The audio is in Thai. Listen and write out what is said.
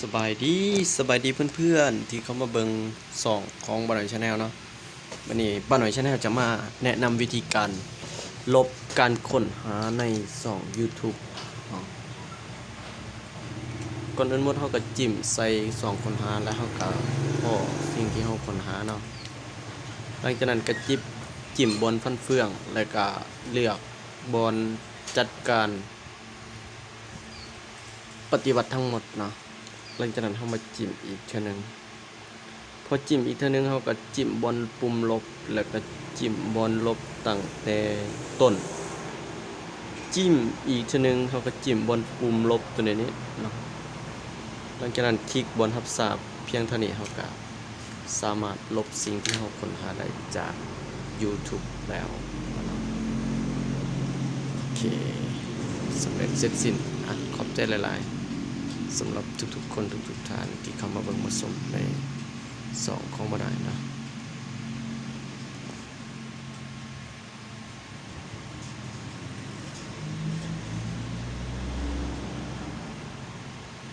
สบายดีเพื่อนๆที่เขามาเบิงส่องของบ้านหน่อยชาแนลเนาะวันนี้บ้านหน่อยชาแนลจะมาแนะนำวิธีการลบการค้นหาในส่อง YouTube ก่อนอื่นหมดเขาก็จิ้มใส่ส่องค้นหาแล้วเขาก็พอสิ่งที่เขาค้นหาเนาะหลังจากนั้นก็จิ้มบนฟันเฟืองแล้วก็เลือกบนจัดการปฏิบัติทั้งหมดเนาะหลังจากนั้นเขามาจิ้มอีกเท่านึงพอจิ้มอีกเท่านึงเขาก็จิ้มบนปุ่มลบแล้วก็จิ้มบนลบตั้งแต่ต้นจิ้มอีกเท่านึงเขาก็จิ้มบนปุ่มลบตัวนี้เนาะหลังจากนั้นคลิกบนทับศัพท์เพียงเท่านี้เขาก็สามารถลบสิ่งที่เขาค้นหาได้จาก YouTube แล้วโอเคสำเร็จเสร็จสิ้นขอบใจหลายๆสำหรับทุกๆคนทุกๆท่านที่เข้ามาเบิ่งมาชมใน2ของบ่ได้นะ